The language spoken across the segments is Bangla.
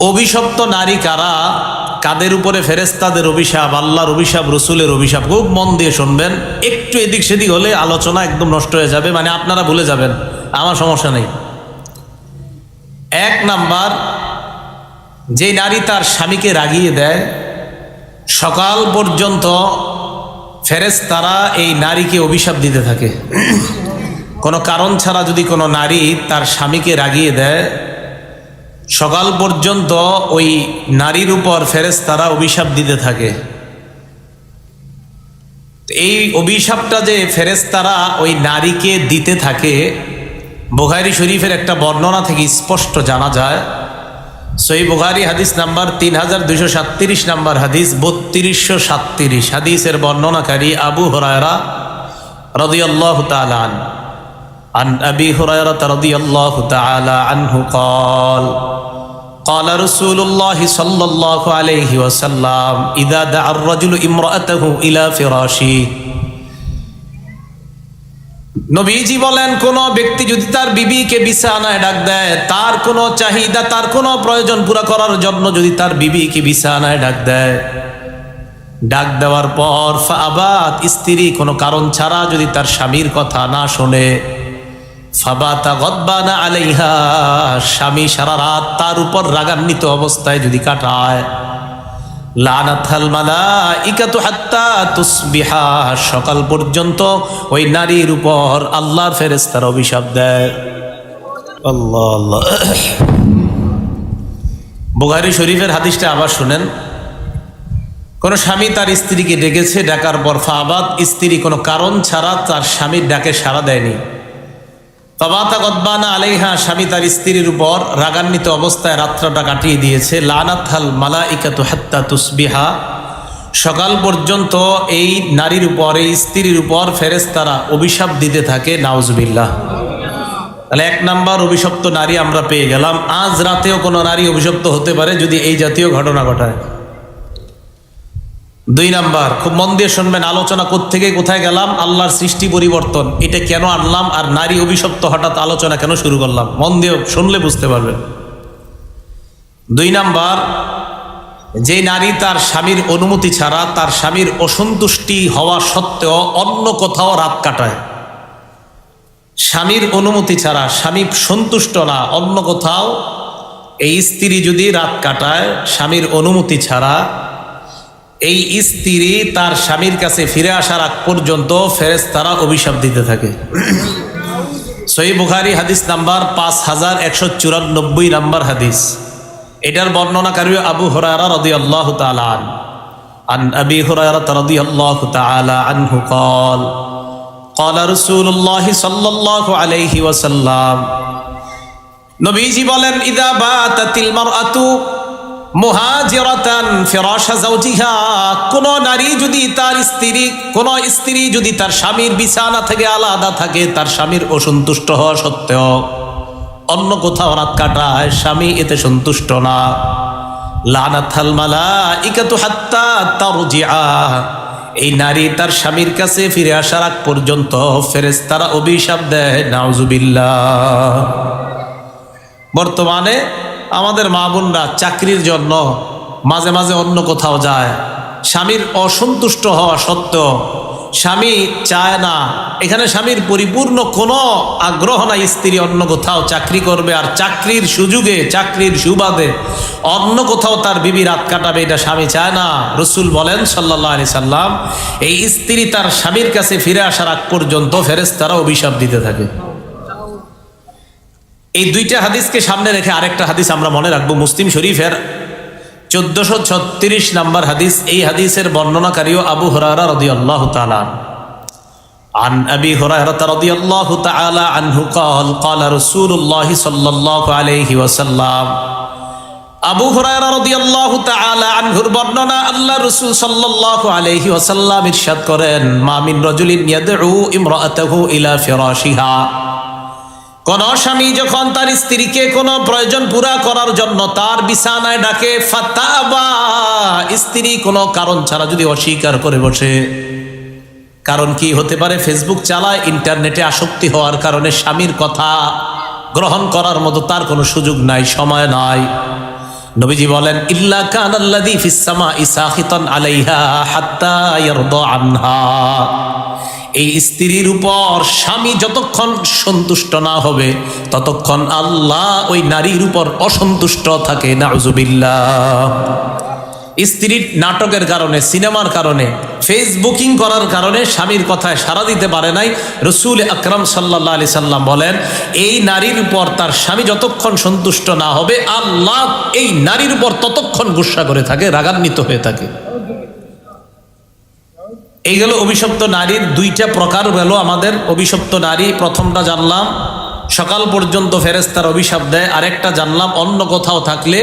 অভিশপ্ত নারী কারা, কাদের উপরে ফেরেশতাদের অভিশাপ, আল্লাহর অভিশাপ, রসুলের অভিশাপ? খুব মন দিয়ে শুনবেন। একটু এদিক সেদিক হলে আলোচনা একদম নষ্ট হয়ে যাবে, মানে আপনারা ভুলে যাবেন, আমার সমস্যা নেই। এক নাম্বার, যে নারী তার স্বামীকে রাগিয়ে দেয়, সকাল পর্যন্ত ফেরেশতারা এই নারীকে অভিশাপ দিতে থাকে। কোনো কারণ ছাড়া যদি কোনো নারী তার স্বামীকে রাগিয়ে দেয়, সকাল পর্যন্ত ওই নারীর উপর ফেরেশতারা অভিশাপ দিতে থাকে। এই অভিশাপটা যে ফেরেশতারা ওই নারীকে দিতে থাকে, বুখারী শরীফের একটা বর্ণনা থেকে স্পষ্ট জানা যায়। সহিহ বুখারী হাদিস নাম্বার 3237 নাম্বার হাদিস, 3237 হাদিসের বর্ণনাকারী আবু হুরায়রা রাদিয়াল্লাহু তাআলা আনহু, عن أبي هريرة رضي الله تعالى عنه قال قال رسول الله صلى الله عليه وسلم إذا دعا الرجل امرأته إلى فراشه। নবীজি বলেন, কোন ব্যক্তি যদি তার বিবিকে বিছানায় ডাক দেয়, তার কোনো চাহিদা, তার কোনো প্রয়োজন পুরা করার জন্য যদি তার বিবিকে বিছানায় ডাক দেয়, ডাক দেওয়ার পর ফাবাত, স্ত্রী কোনো কারণ ছাড়া যদি তার স্বামীর কথা না শোনে, ফাবাতা গদবানা আলাইহা, স্বামী সারা রাত তার উপর রাগান্বিত অবস্থায় যদি কাটায়, লানাতাল মালাইকাতু হাত্তা তুসবিহা, সকাল পর্যন্ত ওই নারীর উপর আল্লাহর ফেরেশতারা অভিশাপ দেয়। আল্লাহ আল্লাহ। বুখারী শরীফের হাদিসটা আবার শুনেন। কোন স্বামী তার স্ত্রীকে ডেকেছে, ডাকার পর ফাবাত, স্ত্রী কোনো কারণ ছাড়া তার স্বামীর ডাকে সাড়া দেয়নি, ফাবাতা গদবানা আলাইহা, স্বামী তার স্ত্রীর উপর রাগান্বিত অবস্থায় রাত্রটা কাটিয়ে দিয়েছে, লানাতাল মালাইকাতু হাত্তা তুসবিহা, সকাল পর্যন্ত এই নারীর উপর, এই স্ত্রীর উপর ফেরেশতারা অভিশাপ দিতে থাকে। নাউজুবিল্লাহ। তাহলে এক নাম্বার অভিশপ্ত নারী আমরা পেয়ে গেলাম। আজ রাতেও কোনো নারী অভিশপ্ত হতে পারে যদি এই জাতীয় ঘটনা ঘটায়। দুই নাম্বার, খুব মন দিয়ে শুনবেন, আলোচনা কোত্থেকে কোথায় গেলাম, আল্লাহর সৃষ্টি পরিবর্তন, এটা কেন আনলাম, আর নারী অভিশপ্ত হঠাৎ আলোচনা কেন শুরু করলাম, মন দিয়ে শুনলে বুঝতে পারবেন। দুই নাম্বার, যে নারী তার স্বামীর অনুমতি ছাড়া, তার স্বামীর অসন্তুষ্টি হওয়া সত্ত্বেও অন্য কোথাও রাত কাটায়, স্বামীর অনুমতি ছাড়া, স্বামী সন্তুষ্ট না, অন্য কোথাও এই স্ত্রী যদি রাত কাটায় স্বামীর অনুমতি ছাড়া, এই স্ত্রী তার স্বামীর কাছে ফিরে আসার আগ পর্যন্ত ফেরেশতারা অভিশাপ দিতে থাকে। সহিহ বুখারী হাদিস নাম্বার 5194 নাম্বার হাদিস। এটার বর্ণনাকারী আবু হুরায়রা রাদিয়াল্লাহু তাআলা আনহু, আন আবি হুরায়রা রাদিয়াল্লাহু তাআলা আনহু قال قال رسول الله صلى الله عليه وسلم, নবীজি বলেন, ইযা বাতাতিল মারআতু মুহাজিরাতান ফিরাশা যাওজিহা, কোন নারী যদি তার স্ত্রী, কোন স্ত্রী যদি তার স্বামীর বিছানা থেকে আলাদা থাকে, তার স্বামীর অসন্তুষ্ট হওয়া সত্ত্বেও অন্য কোথাও রাত কাটায়, স্বামী এতে সন্তুষ্ট না, লানাতাল মালাইকাতু হাত্তা তারজিআ, এই নারী তার স্বামীর কাছে ফিরে আসার আগ পর্যন্ত ফেরেশতারা অভিশাপ দেয়। নাউজুবিল্লাহ। বর্তমানে আমাদের মা বোনরা চাকরির জন্য মাঝে মাঝে অন্য কোথাও যায়, স্বামীর অসন্তুষ্ট হওয়া সত্ত্বেও স্বামী চায় না, এখানে স্বামীর পরিপূর্ণ কোনো আগ্রহ নাই, স্ত্রী অন্য কোথাও চাকরি করবে, আর চাকরির সুযোগে, চাকরির সুবাদে অন্য কোথাও তার বিবি রাত কাটাবে, এটা স্বামী চায় না। রাসূল বলেন সাল্লাল্লাহু আলাইহি সাল্লাম, এই স্ত্রী তার স্বামীর কাছে ফিরে আসার আগ পর্যন্ত ফেরেশতারা অভিশাপ দিতে থাকে। এই দুইটা হাদিসকে সামনে রেখে আরেকটা হাদিস আমরা মনে রাখবো, মুসলিম শরীফের 1436 নাম্বার হাদিস। এই হাদিসের বর্ণনাকারীও আবু হুরায়রা রাদিয়াল্লাহু তাআলা আন আবি হুরায়রা রাদিয়াল্লাহু তাআলা আনহু قال قال رسول الله صلى الله عليه وسلم, আবু হুরায়রা রাদিয়াল্লাহু তাআলা আনহুর বর্ণনা, আল্লাহ রাসূল সাল্লাল্লাহু আলাইহি ওয়াসাল্লাম ইরশাদ করেন, মা মিন রাজুলিন ইয়াদউ ইমরাআতাহু ইলা ফিরাশিহা, কোন স্বামী যখন তার স্ত্রীকে কোনো প্রয়োজন পুরা করার জন্য তার বিছানায় ডাকে, ফাতাবা, স্ত্রী কোনো কারণ ছাড়া যদি অস্বীকার করে বসে, কারণ কি হতে পারে, ফেসবুক চালায়, ইন্টারনেটে আসক্তি হওয়ার কারণে স্বামীর কথা গ্রহণ করার মতো তার কোনো সুযোগ নাই, সময় নাই, নবীজি বলেন ইল্লা কানাল্লাযী ফিস সামাঈ সাখিতান আলাইহা হাত্তা ইয়ারদা আনহা। এই স্ত্রীর উপর স্বামী যতক্ষণ সন্তুষ্ট না হবে ততক্ষণ আল্লাহ ওই নারীর উপর অসন্তুষ্ট থাকে। নাউজুবিল্লাহ। স্ত্রীর নাটকের কারণে, সিনেমার কারণে, ফেসবুকিং করার কারণে স্বামীর কথায় সাড়া দিতে পারে নাই। রসুল আকরাম সাল্লাল্লাহু আলাইহি সাল্লাম বলেন এই নারীর উপর তার স্বামী যতক্ষণ সন্তুষ্ট না হবে আল্লাহ এই নারীর উপর ততক্ষণ গুসা করে থাকে, রাগান্বিত হয়ে থাকে। এই গেল অভিশপ্ত নারীর দুইটা প্রকার গেল আমাদের। অভিশপ্ত নারী প্রথমটা জানলাম সকাল পর্যন্ত ফেরেশতার অভিশাপ দেয়, আরেকটা জানলাম অন্য কোথাও থাকলে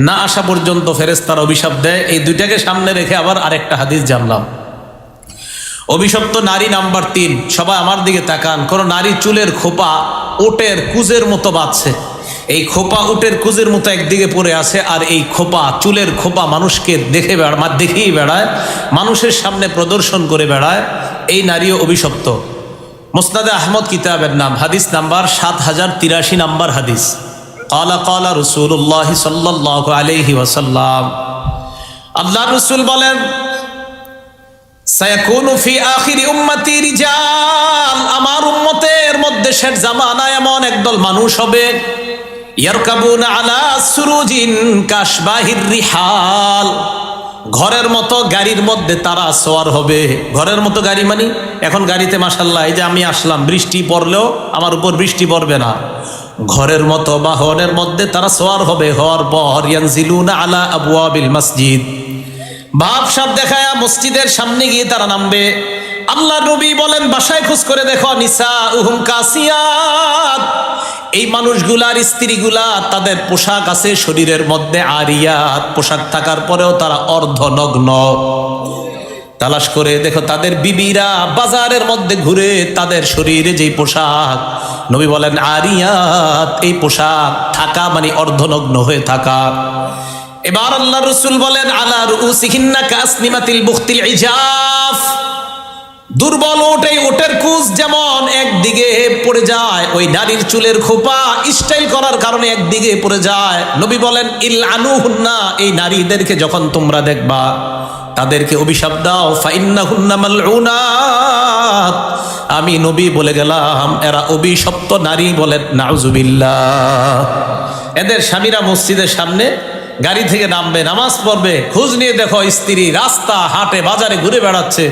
না আসা পর্যন্ত ফেরেশতার অভিশাপ দেয়। এই দুইটাকে সামনে রেখে আবার আরেকটা হাদিস জানলাম। অভিশপ্ত নারী নাম্বার 3, সবাই আমার দিকে তাকান। কোন নারী চুলের খোপা উটের কুজের মতো বাঁধছে, এই খোপা উটের কুজের মতো একদিকে পড়ে আছে, আর এই খোপা চুলের খোপা মানুষকে দেখেই বেড়ায়, মানুষের সামনে প্রদর্শন করে বেড়ায়, এই নারীও অভিশপ্ত। মুসনাদে আহমদ কিতাবের নাম, হাদিস নাম্বার 7083 নাম্বার হাদিস। ক্বালা ক্বালা রাসূলুল্লাহ সাল্লাল্লাহু আলাইহি ওয়াসাল্লাম, আল্লাহর রাসূল বলেন সায়াকুনু ফি আখিরি উম্মতি রিজাল, আমার উম্মতের মধ্যে শেষ জামানায় এমন একদল মানুষ হবে ইয়ারকাবুনা আলা সুরুজিন কাশবাহির রিহাল, ঘরের মতো গাড়ির মধ্যে তারা সওয়ার হবে। ঘরের মতো গাড়ি মানে এখন গাড়িতে মাশাআল্লাহ এই যে আমি আসলাম, বৃষ্টি পড়লেও আমার উপর বৃষ্টি পড়বে না। ঘরের মতো বাহনের মধ্যে তারা সওয়ার হবে, হওয়ার পর ইয়ানজিলুনা আলা আবওয়াবিল মসজিদ, ভাবসাব দেখায়া মসজিদের সামনে গিয়ে তারা নামবে। আল্লাহ নবী বলেন বাসায় খোঁজ করে দেখো, নিসাউহুম কাসিয়াত, এই মানুষগুলার স্ত্রীগুলা তাদের পোশাক আছে শরীরের মধ্যে, আরিয়াত, পোশাক থাকার পরেও তারা অর্ধনগ্ন। তালাশ করে দেখো তাদের বিবিরা বাজারের মধ্যে ঘুরে তাদের শরীরে যেই পোশাক, নবী বলেন আরিয়াত, এই পোশাক থাকা মানে অর্ধনগ্ন হয়ে থাকা। এবার আল্লাহ রাসূল বলেন আলা রুউসিহিন্না কাসনিমাতিল বুখতিল ইজাফ, দুর্বল ওটের কুচ যেমন একদিকে পড়ে যায়, ওই নারীর চুলের খোপা স্টাইল করার কারণে একদিকে পড়ে যায়। নবী বলেন ইলআনুহুন্না, এই নারীদেরকে যখন তোমরা দেখবা তাদেরকে অভিশাপ দাও, ফাইন্নাহুন্না মালউনাত, আমি নবী বলে গেলাম এরা অভিশপ্ত নারী। বলেন নাউজুবিল্লাহ। এদের স্বামীরা মসজিদের সামনে গাড়ি থেকে নামবে, নামাজ পড়বে, খোঁজ নিয়ে দেখো স্ত্রী রাস্তা হাটে বাজারে ঘুরে বেড়াচ্ছে,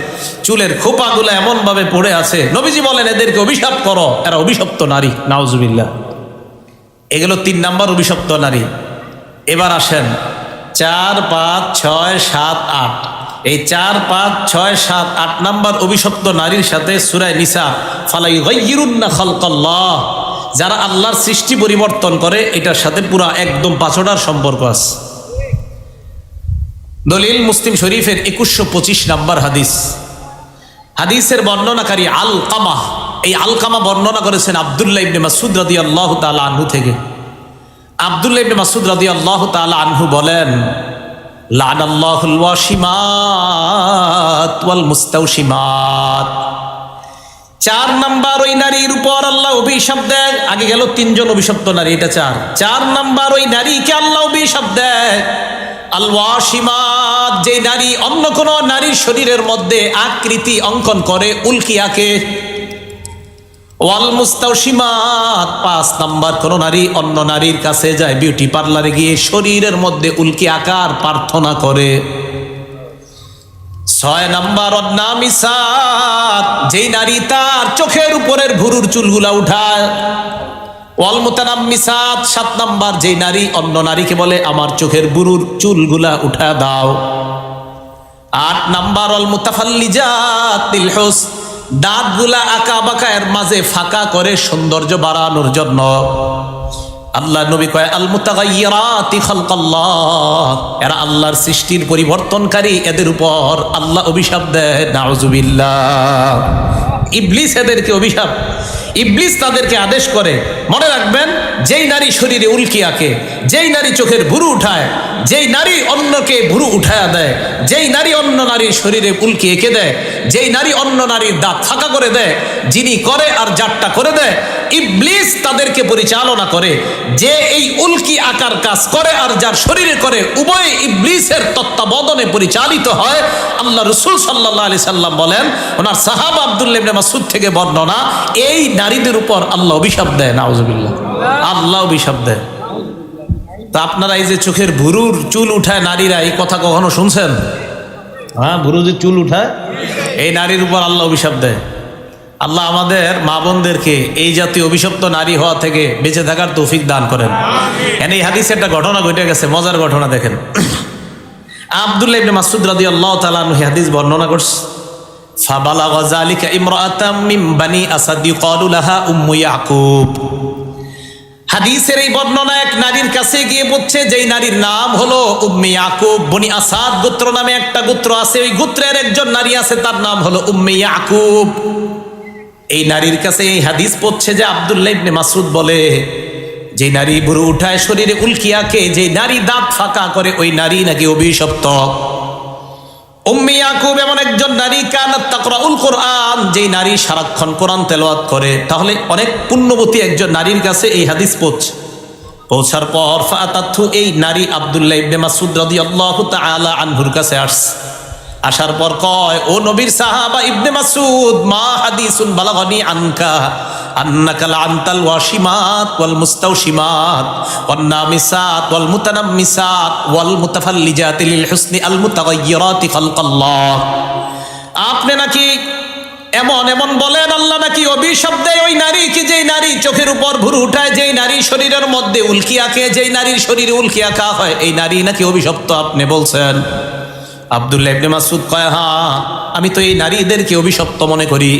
চুলের খোপাগুলো এমন ভাবে পড়ে আছে। নবীজি বলেন এদেরকে অভিশাপ করো, এরা অভিশপ্ত নারী। নাউজুবিল্লাহ। এগুলো 3 নাম্বার অভিশপ্ত নারী। এবার আসেন 4, 5, 6, 7, 8, এই 4, 5, 6, 7, 8 নাম্বার অভিশপ্ত নারীর সাথে সূরা নিসা ফালা ইউগাইয়িরুন্না খালকাল্লাহ, যারা আল্লাহর সৃষ্টি পরিবর্তন করে, এটার সাথে পুরা একদম 5টার সম্পর্ক আছে। দলিল মুসলিম শরীফের 2125 নাম্বার হাদিস। হাদিসের বর্ণনাকারী আলকামা, এই আলকামা বর্ণনা করেছেন আব্দুল্লাহ ইবনে মাসউদ রাদিয়াল্লাহু তাআলা আনহু থেকে। আব্দুল্লাহ ইবনে মাসউদ রাদিয়াল্লাহু তাআলা আনহু বলেন লানাল্লাহুল ওয়াশিমাত ওয়াল মুস্তাওশিমাত, 4 নাম্বার ওই নারীর উপর আল্লাহ অভিশাপ দেয়। আগে গেল 3 জন অভিশপ্ত নারী, এটা 4 নাম্বার ওই নারীকে আল্লাহ অভিশাপ দেয়। আল ওয়াশিমাত, যে নারী অন্য কোন নারীর শরীরের মধ্যে আকৃতি অঙ্কন করে, উল্কি আঁকে। ওয়াল মুস্তাওশিমাত, 5 নাম্বার কোন নারী অন্য নারীর কাছে যায়, বিউটি পার্লারে গিয়ে শরীরের মধ্যে উল্কি আকার প্রার্থনা করে। 6 নাম্বার অন্নামিসাত, যেই নারী তার চোখের উপরের ভুরুর চুলগুলা উঠায়। ওয়াল মুতানাম্মিসাত, 7 নাম্বার যেই নারী অন্য নারীকে বলে আমার চোখের ভুরুর চুলগুলা উঠা দাও। 8 নাম্বার অল মুতাফাল্লিজাত লিল হুসন, দাঁতগুলা আঁকা বাঁকা এর মাঝে ফাঁকা করে সৌন্দর্য বাড়ানোর জন্য। আল্লাহ নবী কয় আল মুতাগায়্যিরাতি খালকাল্লাহ, এরা আল্লাহর সৃষ্টির পরিবর্তনকারী, এদের উপর আল্লাহ অভিশাপ দেয়। নাউজুবিল্লাহ। ইবলিস এদেরকে অভিশাপ, ইবলিস তাদেরকে আদেশ করে। মনে রাখবেন যেই নারী শরীরে উল্কি আঁকে, যেই নারী চোখের ভুরু উঠায়, যেই নারী অন্যকে ভুরু উঠায়া দেয়, যেই নারী অন্য নারীর শরীরে উল্কি এঁকে দেয়, যেই নারী অন্য নারীর দাঁত ফাঁকা করে দেয়, যিনি করে আর যারটা করে দেয়, ইবলিস তাদেরকে পরিচালনা করে। যে এই উল্কি আকার কাজ করে আর যার শরীরে করে, উভয় ইবলিসের তত্ত্বাবধানে পরিচালিত হয়। আল্লাহ রাসূল সাল্লাল্লাহু আলাইহি সাল্লাম বলেন, ওনার সাহাবা আব্দুল্লাহ ইবনে মাসউদ থেকে বর্ণনা, এই নারীদের উপর আল্লাহ অভিশাপ দেয়, নাউযুবিল্লাহ, আল্লাহ অভিশাপ দেয়। তা আপনারা এই যে চোখের ভুরুর চুল উঠায় নারীরা, এই কথা কখনো শুনছেন? হ্যাঁ, ভুরু যে চুল উঠায়, এই নারীর উপর আল্লাহ অভিশাপ দেয়। আল্লাহ আমাদের মা বোনদেরকে এই জাতীয় অভিশপ্ত নারী হওয়া থেকে বেঁচে থাকার তৌফিক দান করেন। এই হাদিসে একটা ঘটনা ঘটে গেছে, মজার ঘটনা দেখেন। আব্দুল্লাহ ইবনে মাসউদ রাদিয়াল্লাহু তাআলা আনহু হাদিস বর্ণনা করছে, ফাবালাগা যালিকা ইমরাআতাম মিন বানি আসাদ ইউকালু লাহা উম্মু ইয়াকুব। হাদিসের এই বর্ণনা এক নারীর কাছে গিয়ে বলছে, যেই নারীর নাম হলো উম্মে ইয়াকুব। বনি আসাদ গোত্র নামে একটা গোত্র আছে, ওই গোত্রের একজন নারী আছে, তার নাম হলো উম্মে ইয়াকুব। এই নারীর কাছে এই হাদিস পড়ছে যে আব্দুল্লাহ ইবনে মাসউদ বলে, যে নারী ভুরু উঠায়, শরীরে উল্কিয়াকে, যে নারী দাঁত ফাঁকা করে, ওই নারী নাকি অভিশপ্ত। উম্মে ইয়াকুব এমন একজন নারী, কানাত তাকরাউল কোরআন, যেই নারী সারাক্ষণ কোরআন তেলাওয়াত করে। তাহলে অনেক পুণ্যবতী একজন নারীর কাছে এই হাদিস পৌঁছার পর ফাতাতহু, এই নারী আব্দুল্লাহ ইবনে মাসউদ রাদিয়াল্লাহু তাআলা আনহুর কাছে আসছে। আসার পর কয়, ও নবীর সাহাবা ইবনে মাসউদ, মা হাদিসুন বালাগানি আনকা আন্নাকা লাআনতাল ওয়াশিমাত ওয়াল মুস্তাওশিমাত ওয়ান নামিসাত ওয়াল মুতানাম্মিসাত ওয়াল মুতাফাল্লিজাতি লিল হুসনি আল মুতাগায়্যিরাতি খালকাল্লাহ। আপনি নাকি এমন এমন বলেন, আল্লাহ নাকি অভিশাপ দেয় ওই নারীকে, যেই নারী চোখের উপর ভুরু উঠায়, যেই নারী শরীরের মধ্যে উল্কি আঁকে, যেই নারীর শরীরে উল্কি আঁকা হয়, এই নারী নাকি অভিশপ্ত, আপনি বলছেন। আব্দুল্লাহ ইবনে মাসউদ কয়, হ্যাঁ, আমি তো এই নারীদেরকে অভিশপ্ত মনে করি।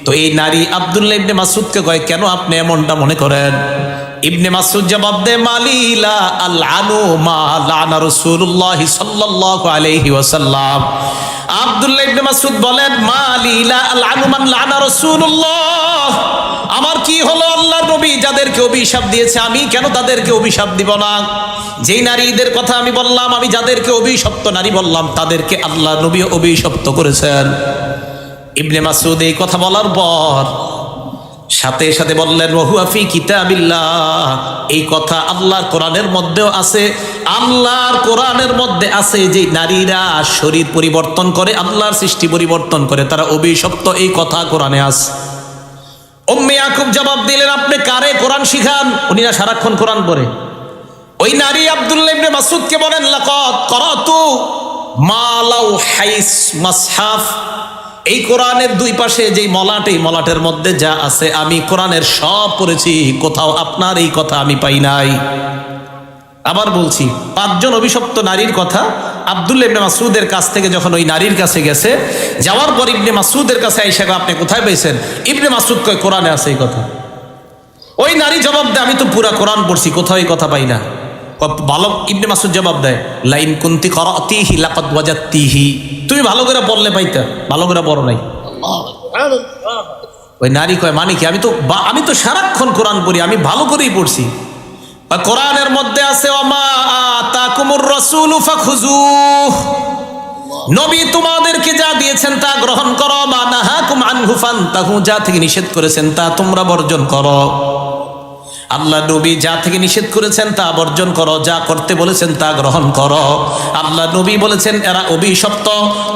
তো এই নারী আব্দুল্লাহ ইবনে মাসউদকে কয়, কেন আপনি এমনটা মনে করেন? ইবনে মাসউদ জবাব দেয়, মালিলা আল আনু মা লানা রাসূলুল্লাহ সাল্লাল্লাহু আলাইহি ওয়াসাল্লাম। আব্দুল্লাহ ইবনে মাসউদ বলেন, মালিলা আল আনু মান লানা রাসূলুল্লাহ, আমার কি হলো, আল্লাহর নবী যাদেরকে অভিশাপ দিয়েছে, আমি কেন তাদেরকে অভিশাপ দিব না? যেই নারীদের কথা আমি বললাম, আমি যাদেরকে অভিশপ্ত নারী বললাম, তাদেরকে আল্লাহ নবী অভিশপ্ত করেছেন। ইবনে মাসউদ এই কথা বলার পর সাথে সাথে বললেন, ওয়াহুয়া ফি কিতাবিল্লাহ, এই কথা আল্লাহর কোরআনের মধ্যেও আছে। আল্লাহর কোরআনের মধ্যে আছে যে নারীরা শরীর পরিবর্তন করে, আল্লাহর সৃষ্টি পরিবর্তন করে, তারা অভিশপ্ত, এই কথা কোরআনে আছে। উম্মে ইয়াকুব জবাব দিলেন, আপনি কারে কোরআন শিখান? উনি না সারাক্ষণ কোরআন পড়ে। ওই নারী আব্দুল্লাহ ইবনে মাসউদকে বলেন, লাকাদ করাতু মা লাউ হাইস মাসহাফ, এই কোরআনের দুই পাশে যেই মলাট, এই মলাটের মধ্যে যা আছে আমি কোরআনের সব পড়েছি, কোথাও আপনার এই কথা আমি পাই নাই। আবার বলছি, 5 জন অভিশপ্ত নারীর কথা আব্দুল্লাহ ইবনে মাসউদের কাছ থেকে যখন ওই নারীর কাছে গেছে, যাওয়ার পর ইবনে মাসউদের কাছে আইসা, আপনি কোথায় পেয়েছেন? ইবনে মাসউদ কয়, কোরআনে আছে এই কথা। ওই নারী জবাব দেয়, আমি তো পুরা কোরআন পড়ছি, কোথাও এই কথা পাই না। ভালো, ইবনে মাসউদ জবাব দেয়, লাইন কুনতি করাতিহি লাকাদ ওয়াজাদতিহি, তুমি ভালো করে পড়লে পাইতা, ভালো করে পড়ো নাই। ওই নারী কয়, মানে কি? আমি তো সারাক্ষণ কোরআন পড়ি, আমি ভালো করেই পড়ছি। কোরআনের মধ্যে আছে, ওমা আতাকুমুর রাসূলু ফাখুযুহ, নবী তোমাদেরকে যা দিয়েছেন তা গ্রহণ করো, মা নাহাকুম আনহু ফান্তাহু, যা থেকে নিষেধ করেছেন তা তোমরা বর্জন করো। আল্লাহ নবী যা থেকে নিষেধ করেছেন তা বর্জন করো, যা করতে বলেছেন তা গ্রহণ করো। আল্লাহ নবী বলেছেন এরা অভিশপ্ত,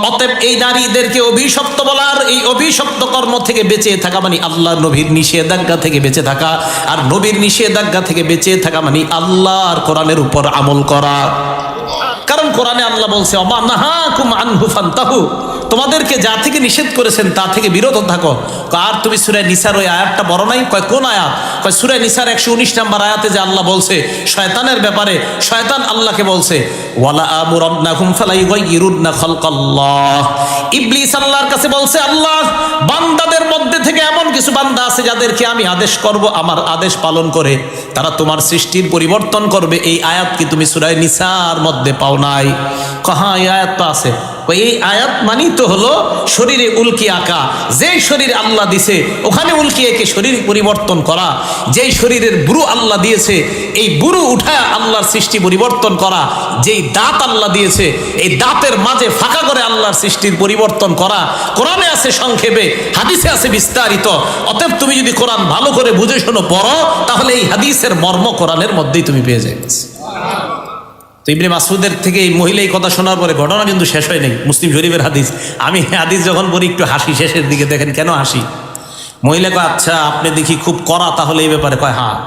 অতএব এই নারীদেরকে অভিশপ্ত বলার, এই অভিশপ্ত কর্ম থেকে বেঁচে থাকা মানে আল্লাহ নবীর নিষেধাজ্ঞা থেকে বেঁচে থাকা, আর নবীর নিষেধাজ্ঞা থেকে বেঁচে থাকা মানে আল্লাহর কোরআনের উপর আমল করা। কারণ কোরআনে আল্লাহ বলছে, ওমা নাহাকুম আনহু ফান্তাহু, তোমাদেরকে যা থেকে নিষেধ করেছেন তা থেকে বিরত থাকো। আর তুমি সূরা নিসার ওই আয়াতটা বড় নাই? কয়, কোন আয়াত? কয়, সূরা নিসার 119 নম্বর আয়াতে যে আল্লাহ বলছে শয়তানের ব্যাপারে, শয়তান আল্লাহকে বলছে, ওয়ালা আমুরান্নাহুম ফালা ইউগাইয়িরুন্না খালকাল্লাহ, ইবলিস আল্লাহর কাছে বলছে, আল্লাহ বান্দাদের মধ্যে থেকে এমন কিছু বান্দা আছে যাদেরকে আমি আদেশ করব, আমার আদেশ পালন করে তারা তোমার সৃষ্টির পরিবর্তন করবে। এই আয়াত কি তুমি সূরা নিসার মধ্যে পাও নাই? হ্যাঁ, এই আয়াত তো আছে। এই আয়াত মানি তো হলো শরীরে উল্কি আঁকা, যেই শরীর আল্লাহ দিছে ওখানে উল্কি এঁকে শরীর পরিবর্তন করা, যেই শরীরের বুরু আল্লাহ দিয়েছে এই বুরু উঠায় আল্লাহর সৃষ্টি পরিবর্তন করা, যেই এই দাঁত আল্লাহ দিয়েছে, এই দাঁতের মাঝে ফাঁকা করে আল্লাহর সৃষ্টির পরিবর্তন করা কোরআনে আছে সংক্ষেপে, হাদিসে আছে বিস্তারিত। অতএব তুমি যদি কোরআন ভালো করে বুঝে শোনো পড়ো, তাহলে এই হাদিসের মর্ম কোরআনের মধ্যেই তুমি পেয়ে যাবে। তো ইবনে মাসউদের থেকে এই মহিলা এই কথা শোনার পরে ঘটনা কিন্তু শেষ হয় নাই, মুসলিম শরীফের হাদিস। আমি হাদিস যখন পড়ি একটু হাসি, শেষের দিকে দেখেন কেন হাসি। মহিলা কয়, আচ্ছা আপনি দেখি খুব কড়া তাহলে এই ব্যাপারে। কয় হ্যাঁ।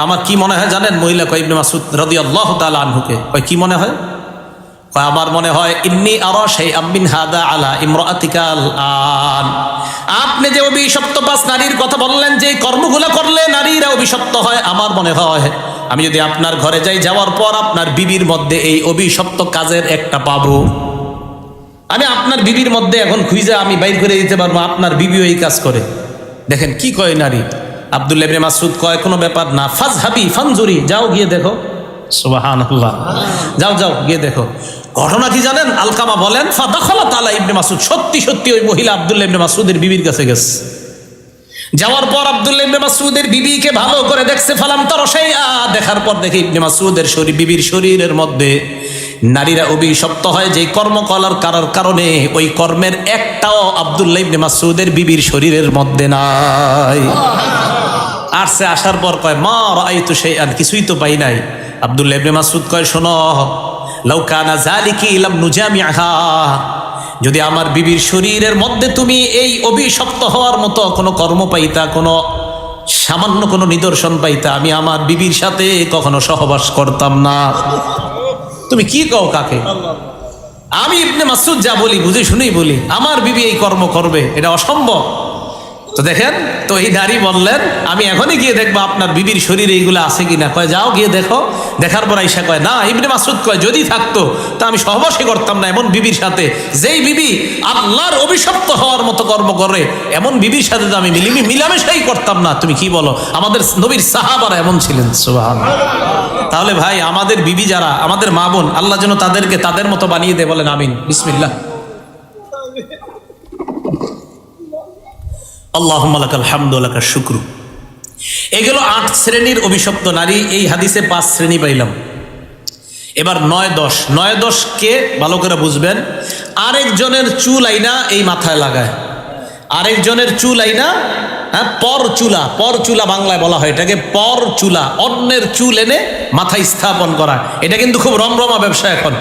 আমার কি মনে হয় জানেন? মহিলা কয় ইবনে মাসউদ রাদিয়াল্লাহু তাআলা আনহুকে। কয় কি মনে হয়? কয় আমার মনে হয় ইন্নী আরা শাইআম মিন হাদা আলা ইমরাআতিকা আন। আপনি যে অভিশপ্ত 5 নারীর কথা বললেন, যে কর্মগুলো করলে নারীরা অভিশপ্ত হয়, আমার মনে হয় আমি যদি আপনার ঘরে যাই, যাওয়ার পর আপনার বিবির মধ্যে এই অভিশপ্ত কাজের একটা পাবো। আমি আপনার বিবির মধ্যে এখন খুঁজে আমি বাইর করে দিতে পারবো আপনার বিবিও এই কাজ করে। দেখেন কি কয় নারী। আব্দুল্লাহ ইবনে মাসউদ কয় কোনো ব্যাপার না, ফাজহাবি ফানজুরি, যাও গিয়ে দেখো। সুবহানাল্লাহ, যাও যাও গিয়ে দেখো। ঘটনা কি জানেন? আলকামা বলেন ফাদাখালাত আলা ইবনে মাসউদ, সত্যি সত্যি ওই মহিলা আব্দুল্লাহ ইবনে মাসউদের বিবির কাছে গেছে। যাওয়ার পর আব্দুল্লাহ ইবনে মাসউদের বিবিকে ভালো করে দেখছে। ফালাম তারা শাইআ, দেখার পর দেখে ইবনে মাসউদের বিবির শরীরের মধ্যে নারীরা অভিশপ্ত হয় যে কর্ম করার কারণে, ওই কর্মের একটাও আব্দুল্লাহ ইবনে মাসউদের বিবির শরীরের মধ্যে নাই। আসছে, আসার পর কয় মা রাআইতু শাইআন, কিছুই তো পাই নাই। আব্দুল্লাহ ইবনে মাসউদ কয় শোনো, লাউ কানা যালিকি লাম নুজামিআহা, যদি আমার বিবির শরীরের মধ্যে তুমি এই অভিশপ্ত হওয়ার মতো কোনো কর্ম পাইতা, কোনো সামান্য কোনো নিদর্শন পাইতা, আমি আমার বিবির সাথে কখনো সহবাস করতাম না। তুমি কি কও কাকে? আমি ইবনে মাসউদ যা বলি বুঝে শুনেই বলি, আমার বিবি এই কর্ম করবে এটা অসম্ভব। তো দেখেন, তো এই নারী বললেন আমি এখনই গিয়ে দেখবো আপনার বিবির শরীরে এইগুলো আছে কিনা। কয় যাও গিয়ে দেখো। দেখার পর আইসা কয় না, ইবনে মাসউদ কয় যদি থাকতো তা আমি সহবাসই করতাম না এমন বিবির সাথে, যেই বিবি আল্লাহর অভিশপ্ত হওয়ার মতো কর্ম করে, এমন বিবির সাথে তো আমি মিলামেশাই করতাম না। তুমি কি বলো? আমাদের নবীর সাহাবারা এমন ছিলেন। সুবহানাল্লাহ। তাহলে ভাই আমাদের বিবি যারা, আমাদের মা বোন, আল্লাহ যেন তাদেরকে তাদের মতো বানিয়ে দেয়, বলেন আমিন। বিসমিল্লাহ। আল্লাহুম্মা লাকাল হামদু ওয়া লাকাশ শুকরু। এগুলো 8 শ্রেণীর অভিশপ্ত নারী। এই হাদিসে 5 শ্রেণী পাইলাম। এবার 9-10। 9-10 কে ভালো করে বুঝবেন। আরেকজনের চুল আইনা এই মাথায় লাগায়, আরেকজনের চুল আইনা, হ্যাঁ, পরচুলা, পরচুলা বাংলায় বলা হয় এটাকে, পরচুলা। অন্যের চুল এনে মাথায় স্থাপন করা, এটা কিন্তু খুব রমরমা ব্যবসা এখন।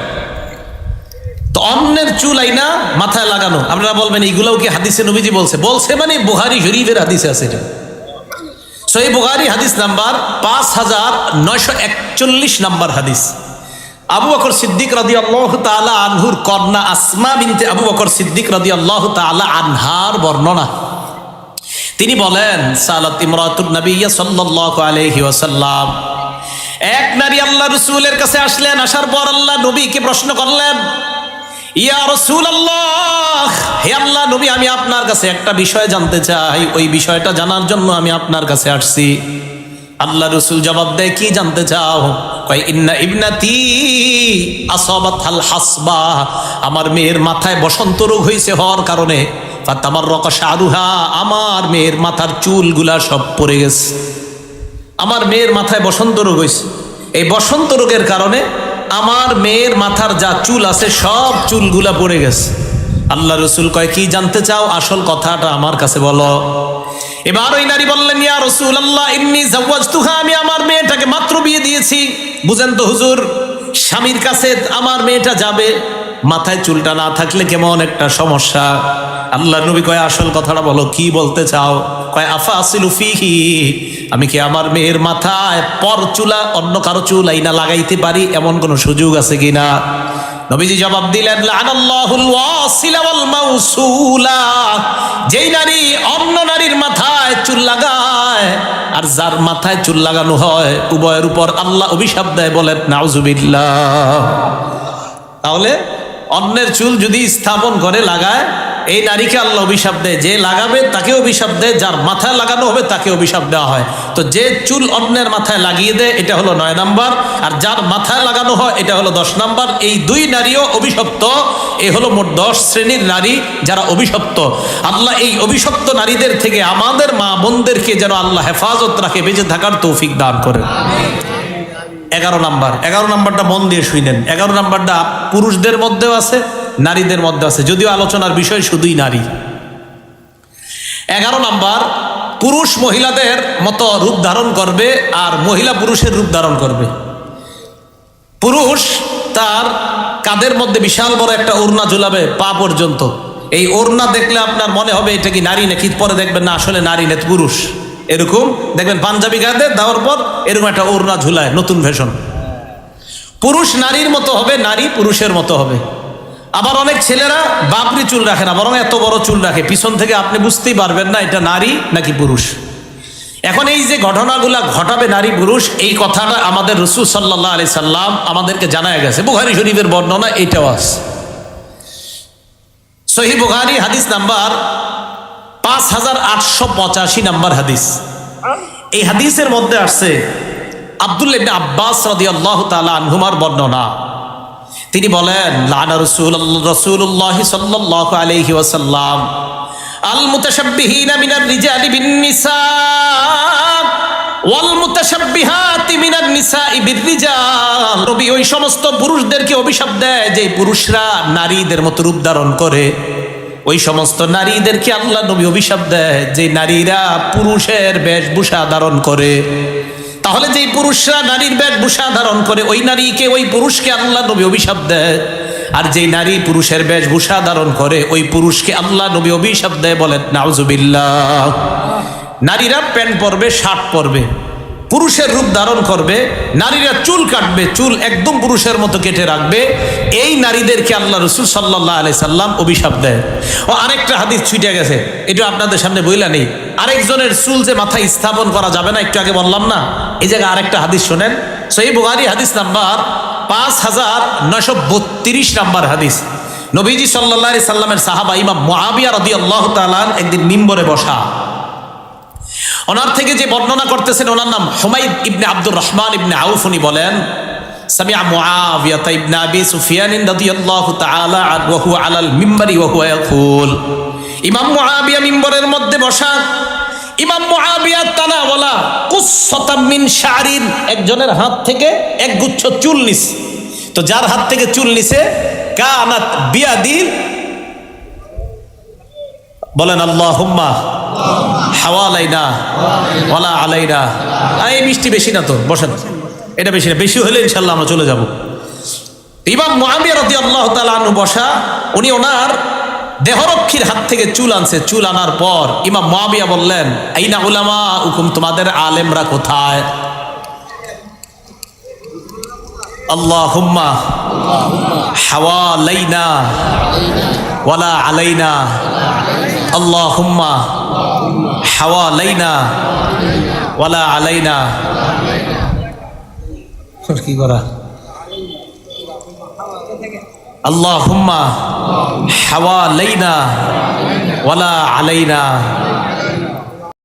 তো অন্যের চুল আইনা মাথায় লাগানো, আপনারা বলবেন এইগুলোও কি হাদিসে নবীজি বলছে? বলছে মানে বুখারী শরীফের হাদিসে আছে এটা। সহিহ বুখারী হাদিস নাম্বার 5941 নাম্বার হাদিস। আবু বকর সিদ্দিক রাদিয়াল্লাহু তাআলা আনহুর কন্যা আসমা বিনতে আবু বকর সিদ্দিক রাদিয়াল্লাহু তাআলা আনহার বর্ণনা। তিনি বলেন সালাত ইমরাতুন নবী সাল্লাল্লাহু আলাইহি ওয়াসাল্লাম, এক নারী আল্লাহ রাসূলের কাছে আসলেন। আসার পর আল্লাহ নবীকে প্রশ্ন করলেন, ইয়া রাসূলুল্লাহ, হে আল্লাহ নবী, আমি আপনার কাছে একটা বিষয় জানতে চাই, ওই বিষয়টা জানার জন্য আমি আপনার কাছে আসছি। আল্লাহ রাসূল জবাব দেয়, কি জানতে চাও? কয় ইন্না ইবনাতি আসাবাতহাল হাসবা, আমার মেয়ের মাথায় বসন্ত রোগ হয়েছে, হওয়ার কারণে ফাতামাররাকা শা'রুহা, আমার মেয়ের মাথার চুলগুলা সব পড়ে গেছে। আমার মেয়ের মাথায় বসন্ত রোগ হয়েছে, এই বসন্ত রোগের কারণে আমার মেয়ের মাথার যা চুল আছে সব চুলগুলা পড়ে গেছে। আল্লাহ রাসূল কয় কি জানতে চাও? আসল কথাটা আমার কাছে বলো। এবার ওই নারী বললেন, ইয়া রাসূলুল্লাহ ইন্নী যাওয়াজতুহা, আমি আমার মেয়েটাকে মাত্র বিয়ে দিয়েছি। বুঝেন তো হুজুর, স্বামীর কাছে আমার মেয়েটা যাবে, মাথায় চুলটা না থাকলে কেমন একটা সমস্যা। আল্লাহ নবী কয় আসল কথাটা বলো, কি বলতে চাও? কয় আফা আসিলু ফিহি, আমি কি আমার মেয়ের মাথায় পর চুলা অন্য কারো চুল আইনা লাগাইতে পারি, এমন কোন সুযোগ আছে কিনা? নবীজি জবাব দিলেন, লানাল্লাহুল ওয়াসিলা ওয়াল মাউসুলা, যেই নারী অন্য নারীর মাথায় চুল লাগায় আর যার মাথায় চুল লাগানো হয়, উভয়ের উপর আল্লাহ অভিশাপ দেয়, বলেন নাউজুবিল্লাহ। তাহলে অন্যের চুল যদি স্থাপন করে লাগায়, এই নারীকে আল্লাহ অভিশাপ দেয়, যে লাগাবে তাকে অভিশাপ দেয়, যার মাথায় লাগানো হবে তাকে অভিশাপ দেওয়া হয়। তো যে চুল অন্যের মাথায় লাগিয়ে দেয় এটা হলো 9 নাম্বার, আর যার মাথায় লাগানো হয় এটা হলো 10 নাম্বার। এই 2 নারীও অভিশপ্ত। এই হলো মোট 10 শ্রেণীর নারী যারা অভিশপ্ত। আল্লাহ এই অভিশপ্ত নারীদের থেকে আমাদের মা বোনদেরকে যেন আল্লাহ হেফাজত রাখে, বেঁচে থাকার তৌফিক দান করেন। 11 নাম্বারটা মন দিয়ে শুনেন। 11 নাম্বারটা পুরুষদের মধ্যেও আছে, নারীদের মধ্যে আছে, যদিও আলোচনার বিষয় শুধুই নারী। 11 নাম্বার, পুরুষ মহিলাদের মতো রূপ ধারণ করবে আর মহিলা পুরুষের রূপ ধারণ করবে। পুরুষ তার কাঁধের মধ্যে বিশাল বড় একটা ওড়না ঝুলাবে পা পর্যন্ত। এই ওড়না দেখলে আপনার মনে হবে এটা কি নারী নাকি, পরে দেখবেন না আসলে নারী না পুরুষ। এরকম দেখবেন পাঞ্জাবি গায়ে দেওয়ার পর এরকম একটা ওড়না ঝুলায়, নতুন ফ্যাশন। পুরুষ নারীর মতো হবে, নারী পুরুষের মতো হবে। আবার অনেক ছেলেরা বাবরি চুল রাখে না, বরং এত বড় চুল রাখে, পিছন থেকে আপনি বুঝতেই পারবেন না এটা নারী নাকি পুরুষ। এখন এই যে ঘটনাগুলা ঘটাবে নারী পুরুষ, এই কথাটা আমাদের রাসূল সাল্লাল্লাহু আলাইহি সাল্লাম আমাদেরকে জানায় গেছে। বুখারী শরীফের বর্ণনা এইটাও আছে, সহিহ বুখারী হাদিস নাম্বার 5885 নাম্বার হাদিস। এই হাদিসের মধ্যে আসছে আব্দুল্লাহ ইবনে আব্বাস রাদিয়াল্লাহু তাআলা আনহুমার বর্ণনা। তিনি বলেন, লানা রাসূলুল্লাহ সাল্লাল্লাহু আলাইহি ওয়াসাল্লাম আল মুতাশাব্বিহিনা মিনার রিজালি বিন নিসা ওয়াল মুতাশাব্বিহাতি মিনান নিসাই বির রিজাল। নবী ওই সমস্ত পুরুষদেরকে অভিশাপ দেয় যে পুরুষরা নারীদের মতো রূপ ধারণ করে। ওই সমস্ত নারীদেরকে আল্লাহ নবী অভিশাপ দেয় যে নারীরা পুরুষের বেশভূষা ধারণ করে। তাহলে যেই পুরুষরা নারীর বেশভূষা ধারণ করে ওই নারীকে, ওই পুরুষকে আল্লাহ নবী অভিশাপ দেয়। আর যেই নারী পুরুষের বেশভূষা ধারণ করে ওই পুরুষকে আল্লাহ নবী অভিশাপ দেয়। বলেন নাউজুবিল্লাহ। নারীরা প্যান্ট পরবে, শার্ট পরবে, পুরুষের রূপ ধারণ করবে। নারীরা চুল কাটবে, চুল একদম পুরুষের মতো কেটে রাখবে। এই নারীদেরকে আল্লাহ রাসূল সাল্লাল্লাহু আলাইহি সাল্লাম অভিশাপ দেয়। ও আরেকটা হাদিস ছুটে গেছে, এটা আপনাদের সামনে বইলা নেই। আরেকজনের চুল যে মাথায় স্থাপন করা যাবে না, একটু আগে বললাম না, এই জায়গায় আরেকটা হাদিস শোনেন। সহিহ বুখারী হাদিস নাম্বার 5932 নাম্বার হাদিস। নবীজি সাল্লাল্লাহু আলাইহি সাল্লামের সাহাবা ইমাম মুআবিয়া রাদিয়াল্লাহু তাআলা একদিন মিম্বরে বসা। ওনার থেকে যে বর্ণনা করতেছেন ওনার নাম হুমাইদ ইবনে আব্দুর রহমান ইবনে আউফ। উনি বলেন, সামিআ মুআবিয়া ইবনে আবি সুফিয়ান রাদিয়াল্লাহু তাআলা ওয়া হুয়া আলাল মিম্বরি ওয়া হুয়া ইয়াকুল। ইমাম মুআবিয়া মিম্বরের মধ্যে বসা। ইমাম মুআবিয়া তানাওয়ালা কুসসাতাম মিন শারিন, একজনের হাত থেকে এক গুচ্ছ চুল নিছে। তো যার হাত থেকে চুল নিছে কানাত বিয়াদিন, বলেন আল্লাহুম্মা হাওয়ালাইনা ওয়ালা আলাইনা। এই মিষ্টি বেশি না তো, বসেন, এটা বেশি না, বেশি হলে ইনশাআল্লাহ আমরা চলে যাব। ইমাম মুআবিয়া রাদিয়াল্লাহু তাআলা আনহু বসা। উনি ওনার দেহরক্ষীর হাত থেকে চুল আনছে। চুল আনার পর ইমাম মুআবিয়া বললেন, আইনা উলামাউকুম, তোমাদের আলেমরা কোথায়? আল্লাহুম্মা হাওয়ালাইনা ওয়ালা আলাইনা, আল্লাহুম্মা হাওয়ালাইনা ওয়ালা আলাইনা। কি করা? আল্লাহুম্মা হাওয়ালাইনা ওয়ালা আলাইনা।